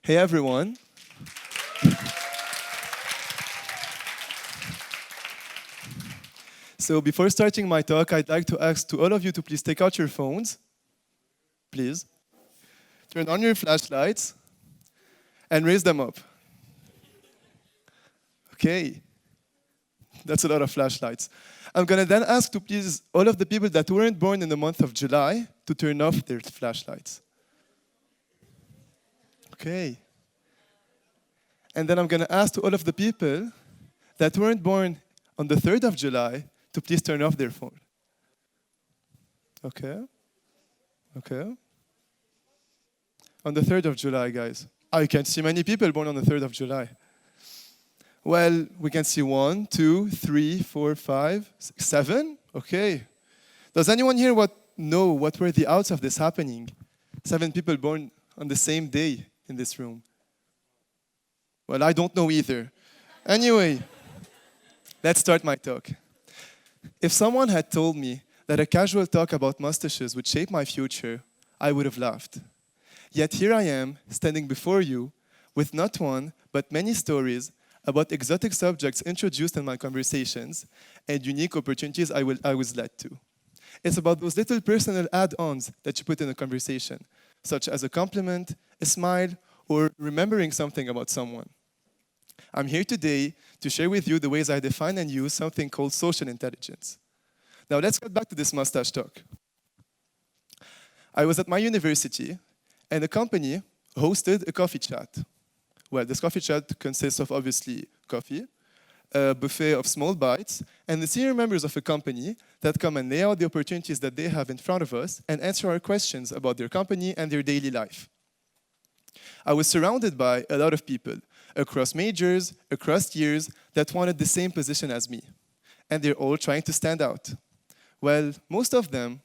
Hey everyone. So before starting my talk, I'd like to ask to all of you to please take out your phones, please. Turn on your flashlights and raise them up. Okay, that's a lot of flashlights. I'm gonna then ask to please all of the people that weren't born in the month of July to turn off their flashlights. Okay. And then I'm gonna ask to all of the people that weren't born on the 3rd of July to please turn off their phone. Okay. Okay. On the 3rd of July, guys. I can see many people born on the 3rd of July. Well, we can see 1, 2, 3, 4, 5, 6, 7. Okay. Does anyone here know what were the odds of this happening? 7 people born on the same day in this room. Well, I don't know either. Anyway, let's start my talk. If someone had told me that a casual talk about mustaches would shape my future, I would have laughed. Yet here I am, standing before you, with not one, but many stories about exotic subjects introduced in my conversations and unique opportunities I was led to. It's about those little personal add-ons that you put in a conversation, such as a compliment, a smile, or remembering something about someone. I'm here today to share with you the ways I define and use something called social intelligence. Now let's get back to this mustache talk. I was at my university, and a company hosted a coffee chat. Well, this coffee chat consists of, obviously, coffee, a buffet of small bites, and the senior members of a company that come and lay out the opportunities that they have in front of us and answer our questions about their company and their daily life. I was surrounded by a lot of people, across majors, across years, that wanted the same position as me. And they're all trying to stand out. Well, most of them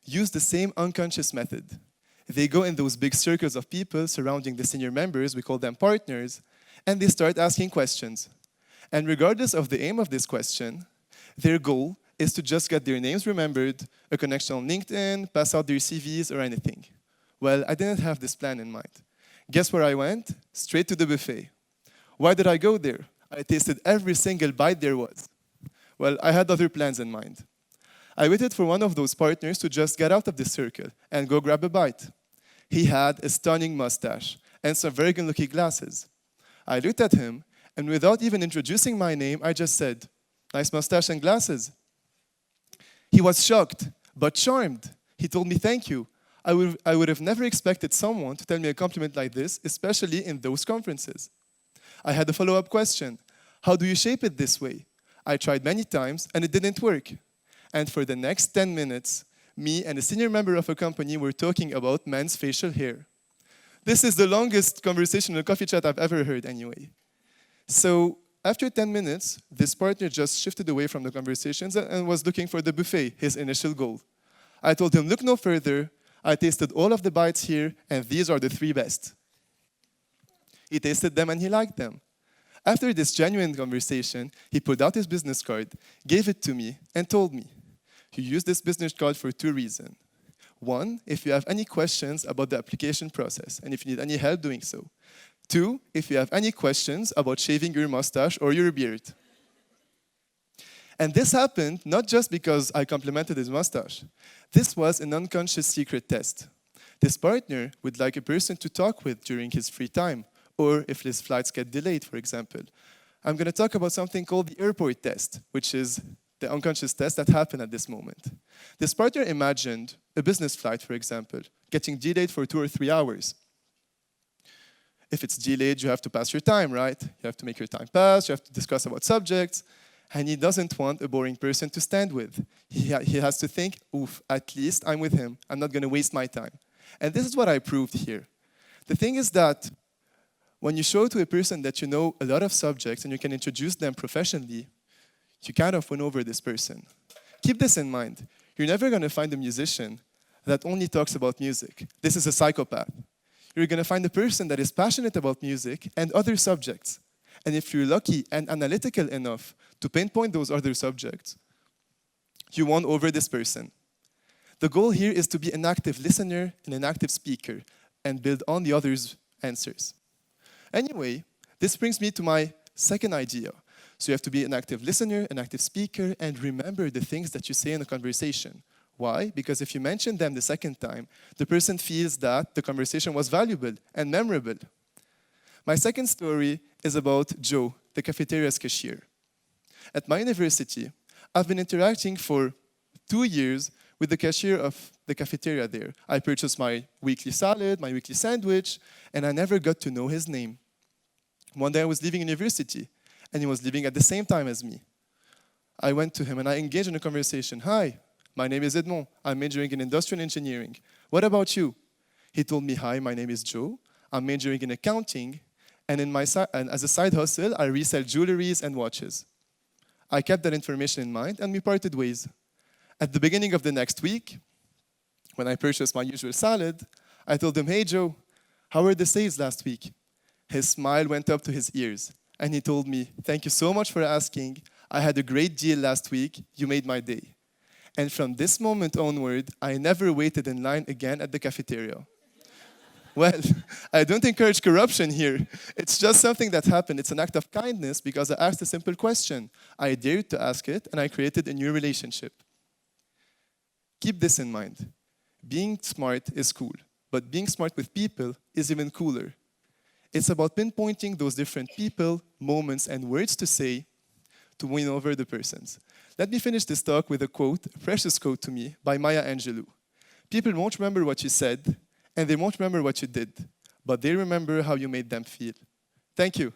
use the same unconscious method. They go in those big circles of people surrounding the senior members, we call them partners, and they start asking questions. And regardless of the aim of this question, their goal is to just get their names remembered, a connection on LinkedIn, pass out their CVs, or anything. Well, I didn't have this plan in mind. Guess where I went? Straight to the buffet. Why did I go there? I tasted every single bite there was. Well, I had other plans in mind. I waited for one of those partners to just get out of the circle and go grab a bite. He had a stunning mustache and some very good-looking glasses. I looked at him, and without even introducing my name, I just said, "Nice mustache and glasses." He was shocked, but charmed. He told me thank you. I would have never expected someone to tell me a compliment like this, especially in those conferences. I had a follow-up question. How do you shape it this way? I tried many times, and it didn't work. And for the next 10 minutes, me and a senior member of a company were talking about men's facial hair. This is the longest conversation in a coffee chat I've ever heard anyway. So after 10 minutes, this partner just shifted away from the conversations and was looking for the buffet, his initial goal. I told him, look no further. I tasted all of the bites here, and these are the 3 best. He tasted them and he liked them. After this genuine conversation, he pulled out his business card, gave it to me, and told me, you use this business card for 2 reasons. 1, if you have any questions about the application process, and if you need any help doing so. 2, if you have any questions about shaving your mustache or your beard. And this happened not just because I complimented his mustache. This was an unconscious secret test. This partner would like a person to talk with during his free time, or if his flights get delayed, for example. I'm going to talk about something called the airport test, which is the unconscious test that happened at this moment. This partner imagined a business flight, for example, getting delayed for 2 or 3 hours. If it's delayed, you have to pass your time, right? You have to make your time pass, you have to discuss about subjects, and he doesn't want a boring person to stand with. He has to think, oof, at least I'm with him. I'm not going to waste my time. And this is what I proved here. The thing is that when you show to a person that you know a lot of subjects and you can introduce them professionally, you kind of win over this person. Keep this in mind. You're never going to find a musician that only talks about music. This is a psychopath. You're going to find a person that is passionate about music and other subjects. And if you're lucky and analytical enough to pinpoint those other subjects, you won over this person. The goal here is to be an active listener and an active speaker and build on the other's answers. Anyway, this brings me to my second idea. So you have to be an active listener, an active speaker, and remember the things that you say in a conversation. Why? Because if you mention them the second time, the person feels that the conversation was valuable and memorable. My second story is about Joe, the cafeteria's cashier. At my university, I've been interacting for 2 years with the cashier of the cafeteria there. I purchased my weekly salad, my weekly sandwich, and I never got to know his name. One day I was leaving university, and he was leaving at the same time as me. I went to him and I engaged in a conversation. Hi, my name is Edmond. I'm majoring in industrial engineering. What about you? He told me, hi, my name is Joe. I'm majoring in accounting, and as a side hustle, I resell jewelries and watches. I kept that information in mind, and we parted ways. At the beginning of the next week, when I purchased my usual salad, I told him, hey, Joe, how were the sales last week? His smile went up to his ears, and he told me, thank you so much for asking. I had a great deal last week. You made my day. And from this moment onward, I never waited in line again at the cafeteria. Well, I don't encourage corruption here. It's just something that happened. It's an act of kindness because I asked a simple question. I dared to ask it, and I created a new relationship. Keep this in mind. Being smart is cool, but being smart with people is even cooler. It's about pinpointing those different people, moments, and words to say to win over the persons. Let me finish this talk with a quote, a precious quote to me, by Maya Angelou. People won't remember what you said, and they won't remember what you did, but they remember how you made them feel. Thank you.